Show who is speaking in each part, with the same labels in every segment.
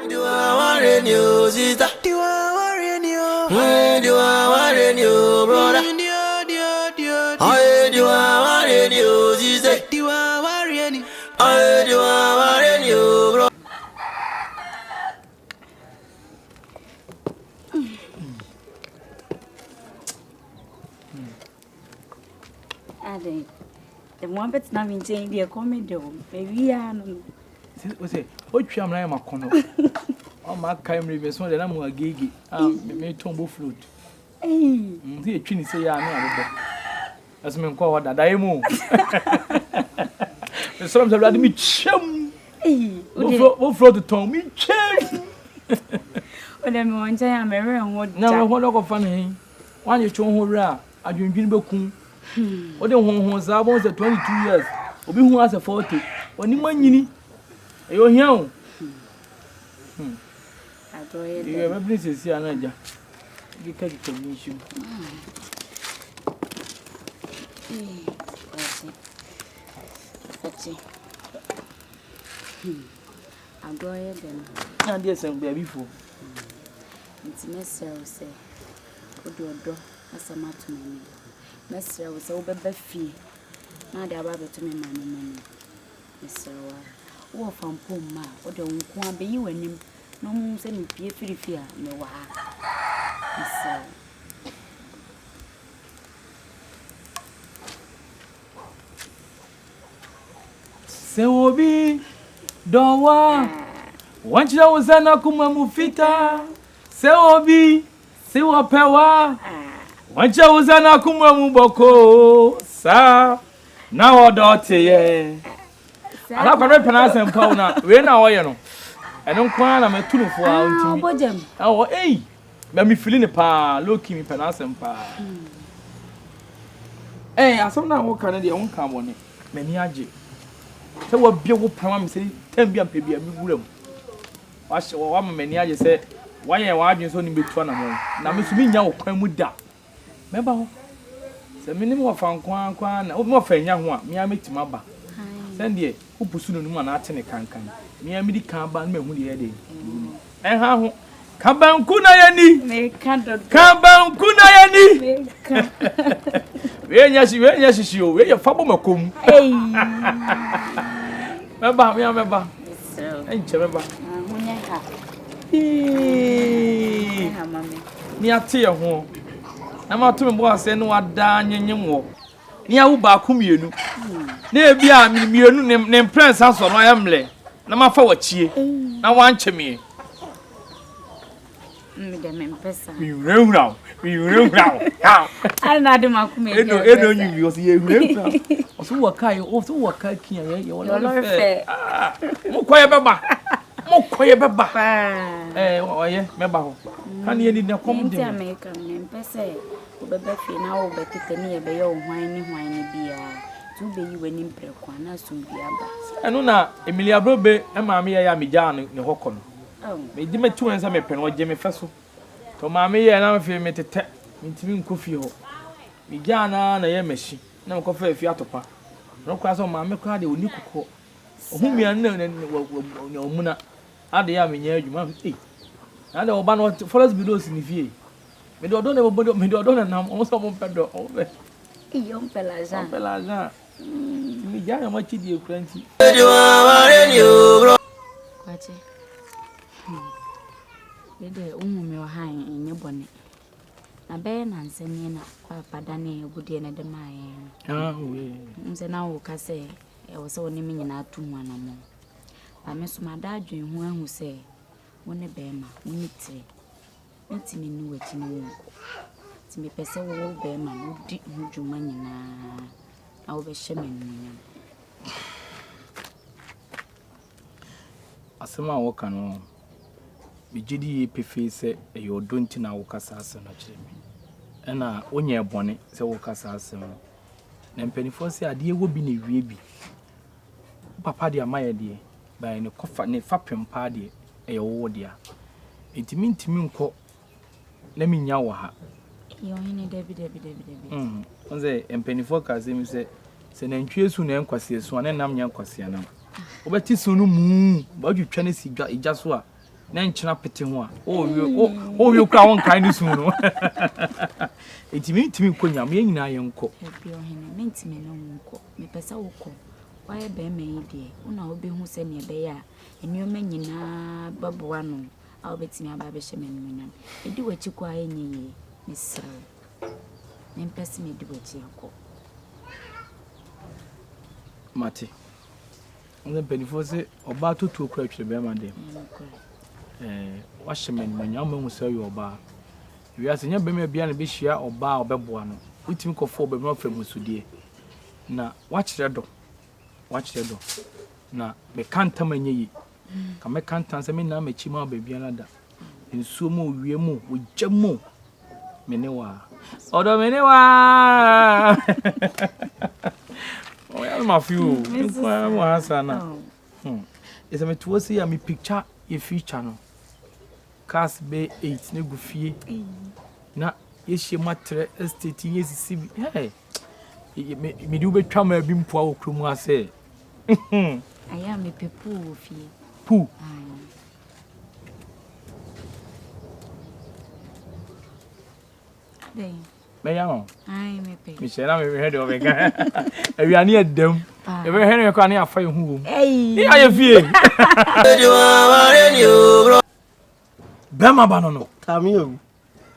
Speaker 1: Do I want you, sister? Do I want you? Do I want you, brother? I do I want you, sister? Do I want you? I do I want you, brother?
Speaker 2: Ade, the one that's not in saying the comedy, baby, I know.
Speaker 3: Say, what you am I am a corner? Oh, my camera, so that I'm a gigi. Me tombo flute.
Speaker 2: Hey,
Speaker 3: The chin say, I know. As men call what I am. The songs are me chum.
Speaker 2: hey,
Speaker 3: What float the tongue? Me chum.
Speaker 2: when I'm one time, I'm ever on what
Speaker 3: Now, what of funny? One you show her, I drink Bokum. What the one was I was at 22 years, or be who has a 40. When you money, you're young.
Speaker 2: I do it.
Speaker 3: You have a business here, Nadia. You can't convince you.
Speaker 2: I'll go ahead then.
Speaker 3: And yes, I'm there before.
Speaker 2: It's necessary, say, go do a door as a matter to me. Necessary was over the fee. Now they are about to me, money. Mr. War from Puma, or don't be you and him. No more sending fear, no why. Mr.
Speaker 3: Sewobi dowa wanchira uzana kumamufita Sewobi siwapewa wanchira uzana kumamuboko sa na odote ye ala kwa penance mpa na we na oye no eno kwa na metunufo a ontimi
Speaker 2: Bojam.
Speaker 3: awo me mi feel ne pa loki mi penance mpa asom na wo kan de won kan bone mani age se wo bia wo pama me se tambia mpebia mi wuram wa ma mani age se waye wa adwen so ni betu na mo na me so mi nya wo kwan mu da meba ho se me ni mo fa nkwan na mo fa nya ho a me ametima ba sende wo pusu no mu na ate ne kankan me amidi kan ba na mehu de de ha ho kabanku na yani
Speaker 2: Me can't.
Speaker 3: kabanku na yani
Speaker 2: Me can't.
Speaker 3: we nya shishi o we ya fabo makom
Speaker 2: Hey.
Speaker 3: meba
Speaker 2: So,
Speaker 3: enche meba
Speaker 2: Munya ha. Ha, mommy.
Speaker 3: ni ate ye ho na ma to me bo ase no wada nyenyem wo ni awu ba ku mienu na e bia mienu ne prince aso no ayemle na ma fa wachie na wanche me
Speaker 2: Me dem empesa.
Speaker 3: mi rewra ha
Speaker 2: Ana de makume.
Speaker 3: eno nyu bi o se ye rewra o so waka kian ye wo lo fe mo koye beba oye meba ho kan ye ni na kom
Speaker 2: Nti
Speaker 3: de
Speaker 2: America me empesa e obebe fi na wo betete ne ye be ye hwan ni bia. Tu be yi wani mprekwa na sum bia ba.
Speaker 3: eno na Emilia Brobe e ma me ye ya meja ne hokọ no
Speaker 2: Oh.
Speaker 3: me di me tu ensa me pene o je me feso to ma me ye na me fi me tete ntimi nkofi ho meja na ye machi na me kofa afi atopa no kwa so ma me kwa de oni kokọ ohumia na omuna ade ya menya adwuma ade oba no forest videos ni fie me do do na nam o so mo pedo o be
Speaker 2: Iyo mpelaja.
Speaker 3: mi ja ya ma chidi ekranti
Speaker 1: Do I want you, brother?
Speaker 2: Kwache. Dede umumi wa hai enye bone. Na be na nsemi na papa dane obudie na de mae.
Speaker 3: we
Speaker 2: Nse na wo ka se e wo se woni nyina atu hu anamo. Ba me so mada adwen hu ahu se woni be ma woni tire. Nti ni ni wachi ni wo. Ti me pese wo be ma wo di hu dwuma nyina. Na wo be hye me nyam.
Speaker 3: asema wo kan no bigidi pefe se e yo donti na wo kasa ase na kire mi ena onye bone se wo kasa ase no na mpanifo se ade wo bi na wie bi papa de amaye de ba ne kofa ne fapem pa de e wo dia intimi nko na minya wo ha
Speaker 2: You only Debbie.
Speaker 3: On the empenifo kazim say nantwie su na enkwase su na nam nya nkwase na obeti su no mu ba dwetwa na si ija so a na nkyena pete ho a o kra won kan ni su no etimi konya me nyina ye nko
Speaker 2: ebi ohene mentime no nko me pesa woko waye be me yide una obehu se ne be ya enioma nyina baboa no a obetimi aba be hye me nyam edi wachi kwa enye misra me pesa me di wachi nko
Speaker 3: mate on benefo se oba totu okra twere be ma dem wahye me nyam hu se yo oba wiase nya be me bia na be hia oba obeboa no utimi kofo be no fa musudie na wachire do na me kanta manye yi ka me kanta se me na ma chi ma ba bia na da nsuo mu wie mu wogya mu me ne wa odo me ne wa oh ya ma fiu nko mo asana ese me tuwo se ya me picture e feature no cast be 8 ne gufie na yehye matre estate yesisi hey me di ubetwa ma bi mpoa okromu ase
Speaker 2: aya me pepu wo fie
Speaker 3: pu
Speaker 2: dey
Speaker 3: me ya no
Speaker 2: ai me pe
Speaker 3: me shera me head o mega awiane edam e be hene ko ane afa hu wo
Speaker 2: ei
Speaker 3: aye fie bema banono
Speaker 1: Tamio.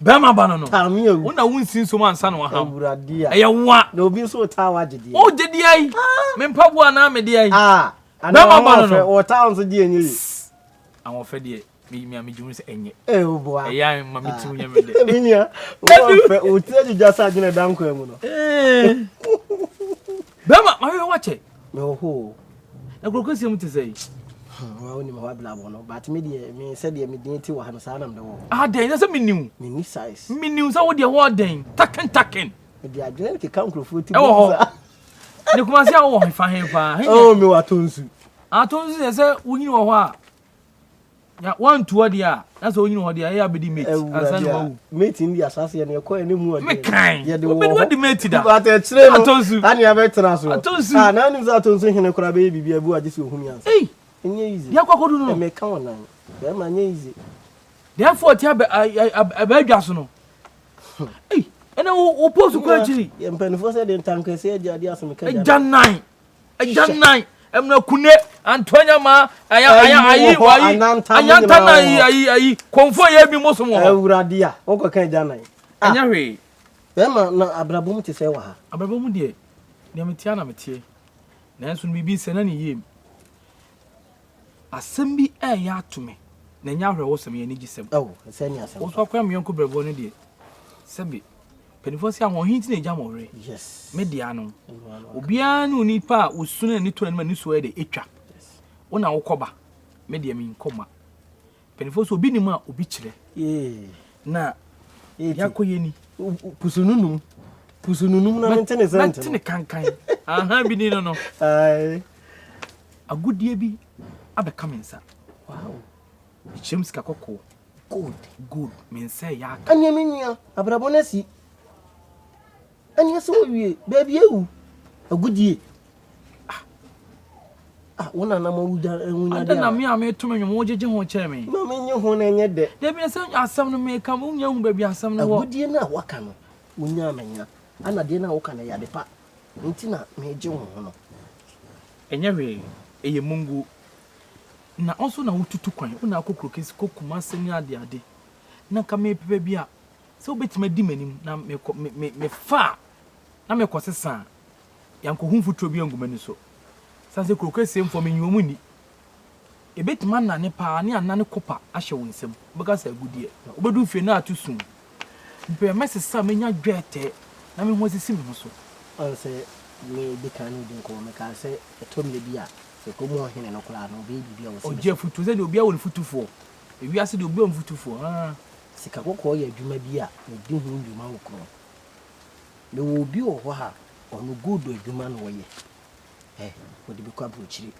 Speaker 3: bema banono
Speaker 1: Tamio.
Speaker 3: Una wunsin so man sa no ha
Speaker 1: Awurade a.
Speaker 3: eye wa
Speaker 1: Na obi so tawa gede.
Speaker 3: o gede ai me mpabu ana me de ai
Speaker 1: Ah.
Speaker 3: Bema banono
Speaker 1: O town so de enyi.
Speaker 3: awon fe de mi amejumu se enye
Speaker 1: Eh oboa.
Speaker 3: eya ma mi timu nya me de
Speaker 1: Minia. O fe o ti ajuja sa gene dan kwa mu no.
Speaker 3: bema ma we wache
Speaker 1: Me ho.
Speaker 3: na krokosi mu te sei
Speaker 1: Wa oni ma wa bla bo no. But me de me se de me din ti wa no sa na me de wo.
Speaker 3: ah den na se miniu
Speaker 1: Me ni size.
Speaker 3: miniu sa wo de wo den taken
Speaker 1: Me de agene ke kan krofo ti
Speaker 3: e wo ho ne kuma se awo fa he pa
Speaker 1: Oh me wa tonsu.
Speaker 3: atonsu se wunyi wo ho a ya one to dia na so wunyi wo dia ya be di mate asan wo
Speaker 1: Mate ndi asase ne ko ene mu
Speaker 3: me kan
Speaker 1: ye de
Speaker 3: wo be di mate da
Speaker 1: Ba te kire no.
Speaker 3: Atonsu.
Speaker 1: Ani ya betra so.
Speaker 3: Atonsu.
Speaker 1: Ah na nim za atonsu hene kura be bibia bu agese ohumi ansa.
Speaker 3: ei
Speaker 1: Enye easy.
Speaker 3: ya kwakodu no
Speaker 1: Me kan wonan. Be ma nye easy.
Speaker 3: therefore ti abadwa so no ei ena wo post ko akiri
Speaker 1: Ye mpanifo se de ntanka se agya de asome ka
Speaker 3: ejanan emna kune antonya ma ayi ayi konfo ye bi moso mo
Speaker 1: Awurade a wo ko kan janan.
Speaker 3: anya hwe
Speaker 1: Be ma na abrabom te se wa ha.
Speaker 3: ababa mu de ne metia na metie na enso no bibi se na ne yem asem bi ya atome na nya hwe wo sem ye ni gisem
Speaker 1: Oh, se ni asem.
Speaker 3: wo so akwa me yonko brebo ne de sebe penifo se ahon hinti na eja mo hwe
Speaker 1: Yes.
Speaker 3: media no obia no nipa osuna ni to na mani so e de etwa wona wo koba media mi nkoma penifo so obi ni ma obi kire na yakoye ni
Speaker 1: pusununum na mentene sente.
Speaker 3: mentene kankan aha bi ni no
Speaker 1: Ai.
Speaker 3: agudie bi abeka mensa
Speaker 1: Wow.
Speaker 3: chims ka kokko good mensa ya
Speaker 1: Anya menua abrabo na si. Anya so wie baby ewu. Agudie. Wona na ma wuja enwunya
Speaker 3: de na me ameto menwo wo jeje ho kire me
Speaker 1: Ma menye ho na enye de.
Speaker 3: de bi se asam no me ka mo nya hu ba bi asam no wo
Speaker 1: Agudie na waka no. Wunya amenya. Ana de na waka na yade pa. Nti na meje ho no.
Speaker 3: enye hwe eye mungu na also na wututu kwan una akokro kesi kokuma seni ade na ka me pepe bia se obetima di manim na me fa na me kosesa yanko humfuto bi angumani so sanse krokese mfo me nyomu ni ebetima na ne pa ne anane kopa ahye wonsem because agudie obedu fie na atusun mpe mesesa menya dwete na me ho sisi me so
Speaker 1: Anse me de kan de ko me ka se etom le bia se ko mo hene no kula no be bibia wo se.
Speaker 3: oje futu se de obi a wo futufo ewi ase de obi a futufo
Speaker 1: Sika kokko ye adwuma bia e di hu ndwuma wo kro. Le wo bi wo ho ha ono good adwuma no wo ye. Wo de bi kwa brochiri.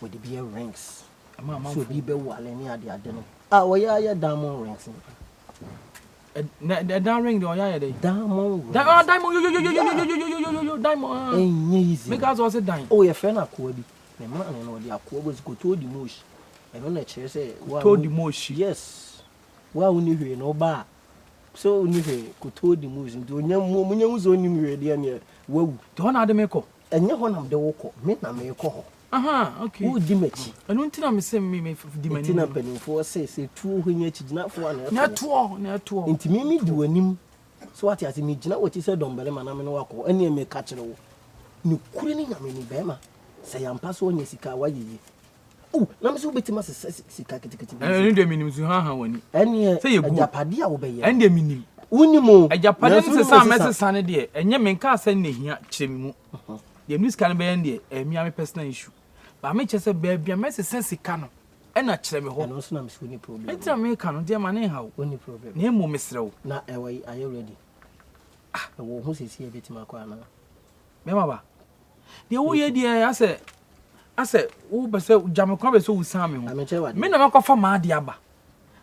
Speaker 1: Wo de bi rings.
Speaker 3: ama
Speaker 1: So bi be wale ni ade no. Wo ya diamond rings.
Speaker 3: The down ring the oya dey.
Speaker 1: Diamond.
Speaker 3: Diamond yo diamond.
Speaker 1: Easy.
Speaker 3: Make us also dine.
Speaker 1: Oh, your friend akwa bi. Me man no dey akwa go to the mosh. I don't know chere say
Speaker 3: to the mosh.
Speaker 1: Yes. Wa uni hwe no ba. So uni hwe ko to the mosh. Nti onyam uzo nim hwe de ne wawu.
Speaker 3: To na de meko.
Speaker 1: Enye ho nam de woko. Me na me ko ho.
Speaker 3: Aha, okay.
Speaker 1: Wo di machi.
Speaker 3: Enu ntina me se me di mani.
Speaker 1: Ntina penimfo say tuo ho nya chigina fo
Speaker 3: na to.
Speaker 1: Nti mi di wanim. So what ati mi gina woti se dombele ma na me no wako. Ene me ka kire wo. Ni kure ni nyame ni bema. Se yampa so nya sika wayiyi. Oh, na me so betima se sika ketekete.
Speaker 3: Enu de minim su ha wani.
Speaker 1: Ene ajapade a wo be ye.
Speaker 3: Enu de minim.
Speaker 1: Unimo.
Speaker 3: Ajapade se sa mese sane de enye me nka asa ne hia kire mi mu. De news kan be ye de emi ame personal issue. Ba me chese baby mese sika no. Ena kire me ho.
Speaker 1: Eno so na me so ni problem.
Speaker 3: Enti me ka no de ma ne ha wo.
Speaker 1: Oni problem.
Speaker 3: Na emu mesrew.
Speaker 1: Na ewe are you ready? Ah, wo hu sesi e betima kwa na.
Speaker 3: Me ma ba. De wo ye de ase wo be se jame kwa be so wo san me ho. Me na makwa fa ma de aba.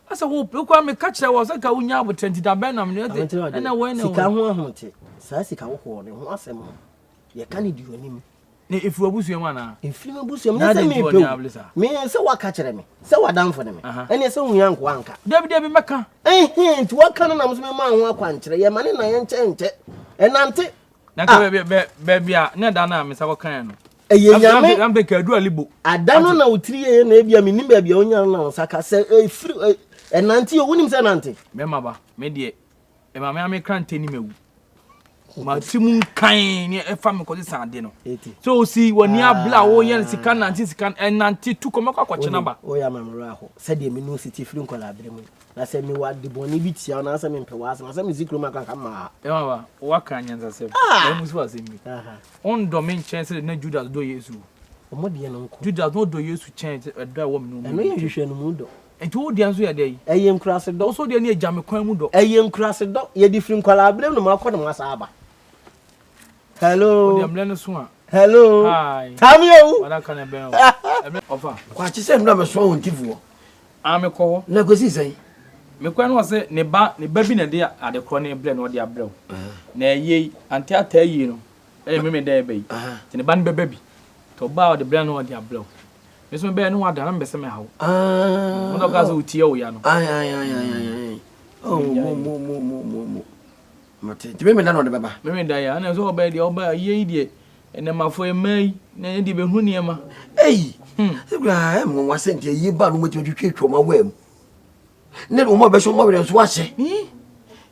Speaker 3: Ase wo kwa me ka kire wo se ka unya abo 20 da ben na me ne. Na wo ne
Speaker 1: sika ho ahote. Sa sika wo ho ne ho asem. Ye ka ni di onim.
Speaker 3: Ne ifu abusu mu ana.
Speaker 1: Ifu abusu mu se me pe. Me se wa ka kire me. Se wa dan fo ne me. Ene se hu yanko anka.
Speaker 3: David meka.
Speaker 1: Nti wa ka no na mo me ma ho akwa nkire. Ye mane na ye nche. Enante.
Speaker 3: Na ka be a ne da na me sa ko kan no.
Speaker 1: Eye nyame
Speaker 3: am be ka du alibo.
Speaker 1: Adano na utiri ye na ebia me nim ba bia onya na saka se efiri enante yo wonim se nante.
Speaker 3: Me ma ba me de e ma me am krante ni mewu. Ma timu kan ni e fa me ko sa de no. So si woni abla wo ye sika nante sika enante tu ko me kwa kwache na ba.
Speaker 1: O ya mamra ho. Se de me no city firi nkola abre mu. Na se me wa de boni bi tia na se me mpe wa na se me zikro ma kan ma.
Speaker 3: E ma ba wa kan nyanza se. E mu so ase mi. On do men chance na Judas do Yesu.
Speaker 1: O mo de no nko.
Speaker 3: Judas no do Yesu chance e do wo me no.
Speaker 1: Eno ye hwehwe no mu do.
Speaker 3: Enti wo dia nso ye dey.
Speaker 1: Eye nkurase do.
Speaker 3: So de na e jame kwan mu do.
Speaker 1: Eye nkurase do. Ye di firi nkola abre no ma ko no asa aba. Hello. Hello.
Speaker 3: Hi.
Speaker 1: Tamio.
Speaker 3: Wada kan e ben o. Ofa.
Speaker 1: Kwa chi se ndo me so won tifuo.
Speaker 3: Me ko.
Speaker 1: Na ko si sei.
Speaker 3: Me kwa no se ne ba bi na de ade kro ne ble no de abre. Na eye anti ata yi no. Me de be yi. Ti ne ba ne beba bi. To ba o de ble no de abre. Me so me be no wada na me se me hawo. Mo do ga so utie o ya no.
Speaker 1: Ai. Oh, mo. Mate. Ti me da no de beba.
Speaker 3: Me da ya na so oba de oba ye die. Ene mafo e mai na de be hu ne ma.
Speaker 1: Ei. Segura e mo wasente yi ba no mo ti twetwa ma wam. Ne do mo be so mo we so ahye.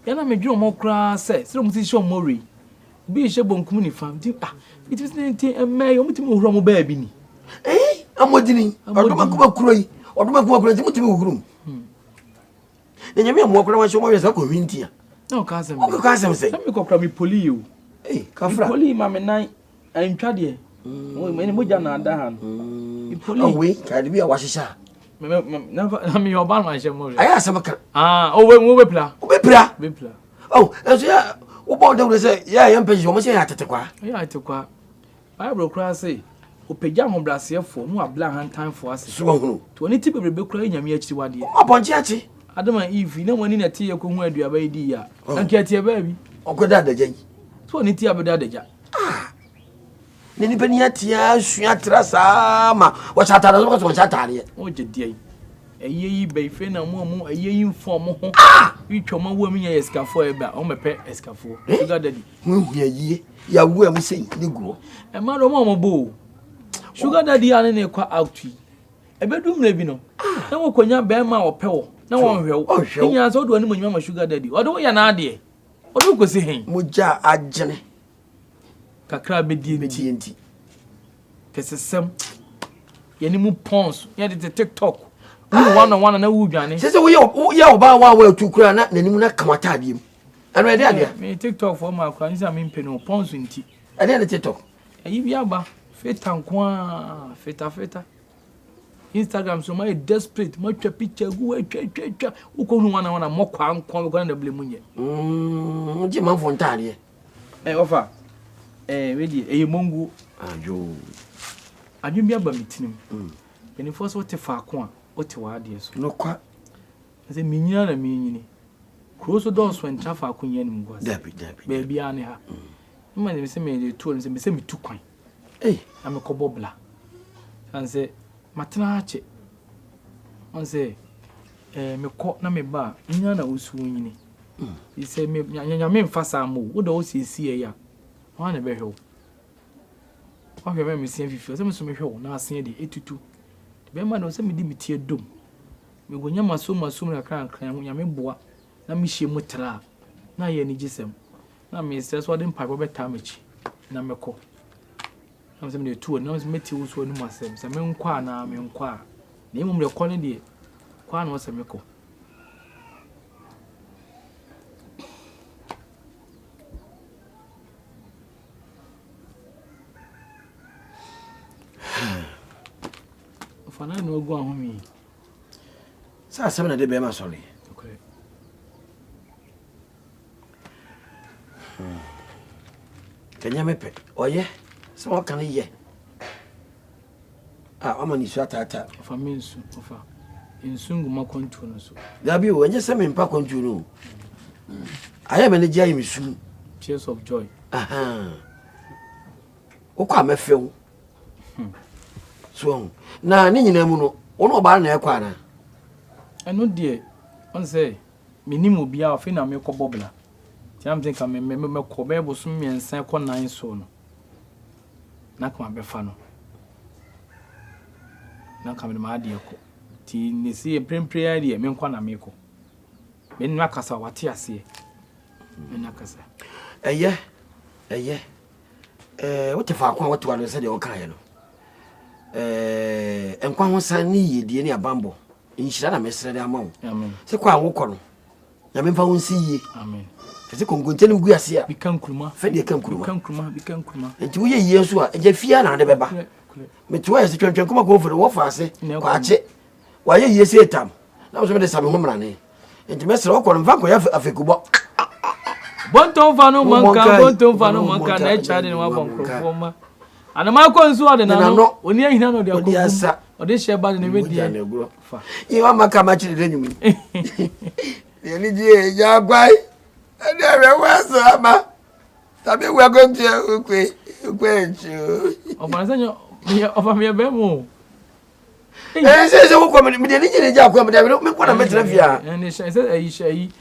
Speaker 3: Ya na me dwo mo kra se mo ti show mo re. Bi hye bonkum ni fam. It is not a mai o mutimi huro mo ba bi ni.
Speaker 1: Amodini. Odoma kuma kuro yi. Odoma kuma kuro ti mutimi huro. Ne nyame mo kra wa so mo we sa ko wintia.
Speaker 3: No ka se me.
Speaker 1: O ka se me se.
Speaker 3: Me ko kra mi poli o.
Speaker 1: Kafra.
Speaker 3: Poli ma me nan antwa de. Mo ja na ada ha no. Poli.
Speaker 1: We ka de bi a wa hyeha.
Speaker 3: Na me oba no ahye mo re.
Speaker 1: Aya asabaka.
Speaker 3: O we pla.
Speaker 1: O be pla.
Speaker 3: Be pla.
Speaker 1: Oh, enso ya wo bo de say ya yam page o mo say ya tetekwa.
Speaker 3: Ya tetekwa. Bible kra say o pagya ho brasefo no abla hantanfo ase.
Speaker 1: So hunu.
Speaker 3: To oni ti bebrebe kra nyame akiri wade.
Speaker 1: Abonje achi.
Speaker 3: Adama Eve na wani na tie ko hu aduaba yi ya. Anke tie ba bi.
Speaker 1: Okoda adagyan.
Speaker 3: So oni tie abeda adagya.
Speaker 1: Ne ni pani atia sua trasa ma wo chatara so ko chatare.
Speaker 3: O jedie. Eyeyi beife na mu eyeyi inform ho. Itwoma wo mi ya eskafo e ba o mepe eskafo. Sugar daddy.
Speaker 1: Hu yie. Ya wo am sei ni guo.
Speaker 3: E ma do mo bo. Sugar daddy ane ne kwa out yi. Ebedum na bi no. Na wo konya be ma ope wo. Na wo hwe wo. Nya so do ani mo nyima ma sugar daddy. O do ya na ade. O do ko si hen.
Speaker 1: Moja agene.
Speaker 3: Kakra be die nti. Kesesem. Yeni mu pons. Ya de TikTok. One na wu dwane.
Speaker 1: Se wo ye oba wa tukura na nanim na kamata abiem. Anu e de ade.
Speaker 3: Me TikTok for ma kwa nisa me mpeno pons nti.
Speaker 1: Ade na TikTok.
Speaker 3: Ayi bi aba. Feta nkwa, feta. Instagram so my desperate, my picture go twa. Uko hu wana mokwa nkwa go na blemu nye.
Speaker 1: Nje manfo ntare.
Speaker 3: Ofa. We di mongu
Speaker 1: ajo.
Speaker 3: Adwum bi aba mitinim. Benefo so te fa ko a ote wa ade so.
Speaker 1: No kwa.
Speaker 3: Ase minyina na minyini. Cross doors when Chafa Kunyan was.
Speaker 1: Debbie.
Speaker 3: Baby Anna. My name is me to and say me too kind. Eh, I'm a cobobla. And say, Matanache. And say, me caught na me ba, Yana was swinging. He said, me, Yamin Fassamo, what those see ya? One a very hope. I remember seeing if you some show now seeing the 82. The man was send me dimity dum. Me go nyama so na kran nyame boa na me hye mutra na ye ni gisem na me stress what dem pipe be tamechi na me ko na me the two na me ti wo so ni masem se me nkwa na me nkwa na imum le ko ne de kwa na se me ko fana no go ahumi
Speaker 1: Sa 7 de be ma sorry.
Speaker 3: okay
Speaker 1: Kenya mepe. Oye. So what can ye? Ah, amani so atata.
Speaker 3: fa minsu fa insungu makontu no so
Speaker 1: Dabi o enye se me mpa kontu no. Aye me ne gia yi misu.
Speaker 3: tears of joy
Speaker 1: Aha. Okwa mefew. So na ni nyina mu no, ono ba na ekwa na.
Speaker 3: eno de on say minimum bia ofi na me ko bobla ti am think me ko be bo so miensan ko nan so no na ka be fa no na ka me ma de ko ti ne si prayer de me nkwa na me ko me nwa kasa wate ase me na kasa
Speaker 1: Eye. What if I want to say the okay no. Enkwa ho san ni yedie ni abambo. Inshira na mesere de amawo.
Speaker 3: amen
Speaker 1: Se kwa wokọ no. Ya me mfa ho nsi yie.
Speaker 3: amen
Speaker 1: Se kongonte ni gu ase a.
Speaker 3: bi kan kuruma
Speaker 1: Fe de kan kuruma.
Speaker 3: bi kan kuruma
Speaker 1: Enti wo ye yie so a, eje fia na de beba. Me to ye se twentwen kuma ko fere wo fa ase. Kwa ache. Wa ye yie se etam. Na so me de sabe ho mra ne. Enti mesere wokọ no mfa ko ya afekubo.
Speaker 3: Bonton fanu manka na echa de wa bonkrofo ma anama ko nsu ode na no oni ahina no de akoko ode hye ba de ne wedie fa
Speaker 1: Yi wa maka ma chire de nyum. Ye ni je ya gwai. Ade we wa so ama. Tabi we going to ukwe nchu.
Speaker 3: o ma sanyo me ofa me be mu
Speaker 1: Se wo ko me de ni je ja ko me de me ko na me tra fia.
Speaker 3: ne se ayi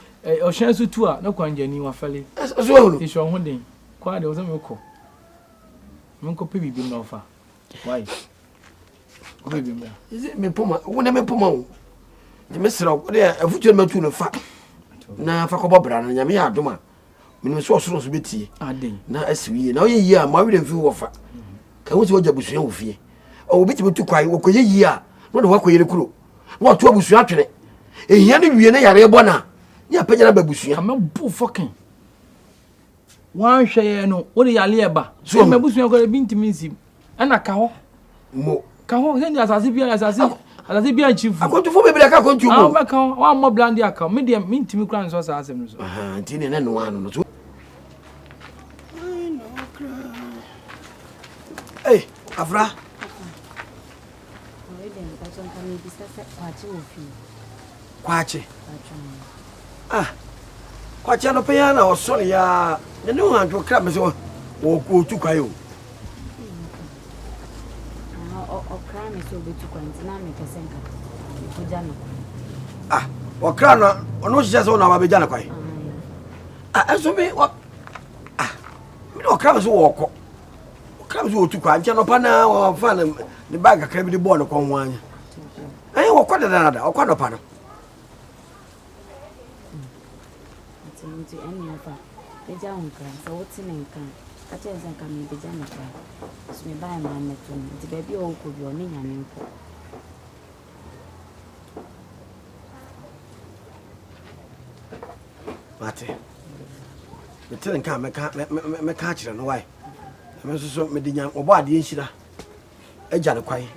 Speaker 3: o hye su tu a na kwanjani wa fale
Speaker 1: So wo no.
Speaker 3: ti so ho den kwa de o se me ko pe bibi na ofa why ko bibi me
Speaker 1: Me poma, wo na me poma wo. Je me sra ko de afutu me tu no fa. Na fa ko bobra na nyame ya adoma. Me so so so betie.
Speaker 3: aden
Speaker 1: Na asiwie na o ye yi a ma we dem fi wo fa. Ka wo se wo jabusua wo fie. O bi ti betu kwai wo ko ye yi a no de wo ko yere kuro. Wo to abusua atwene. Ehia ne wie na yare bo na. Ni apagya na babusua.
Speaker 3: am bu fucking wan hweye no wo de yale eba
Speaker 1: So
Speaker 3: me busua ko bi ntimi nsim ana ka ho
Speaker 1: Mo.
Speaker 3: ka ho se ni asase bia chifu
Speaker 1: Akontu fo bebele ka kontu
Speaker 3: ah
Speaker 1: mo.
Speaker 3: ba ka ho wa mo blandi aka me de me ntimi kura nso sa asem so
Speaker 1: Aha, ntini na no ano no. Hey, Afra. Kwache. Ah. Kwache no pe ya na osori ya. Ne no han to kra me so wo ko tu kwayo. Ah, o kra no ono hye so na ba beja na kwai. Ah, eso me o ah. Me no kra me so wo ko. O kra me so wo tu kwa nche no pa na wo fa na ne bag kra bi de ball ko ho anya. Ai wo ko da o kwa no pa no.
Speaker 2: Nti eni afa eja onka so woti ne nka acha nka me beja na kwa so me ba ma meto nti ba bi o ko bi o ne nyame nko
Speaker 1: Mate. Me tell nka me ka kire no why. Me so me de nya obo ade nhira. Eja ne kwai.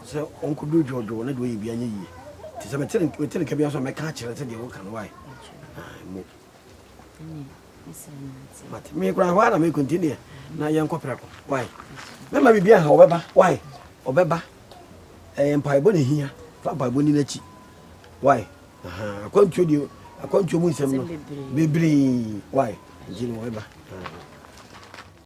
Speaker 1: Se onko do jojo na do ye bia nya yi. Ti se me tell nka bia so me ka kire se de wo kan why. Mo. Mate. Me kura wa na me continue. Na ye nko preko. Why? Me ma bibia ha obeba. Why? Obeba. Mpaibo ne hia. Fa mpaibo ni na chi. Why? Aha. Akwantu di akɔntwom nsɛm no bebree why gye no wɔba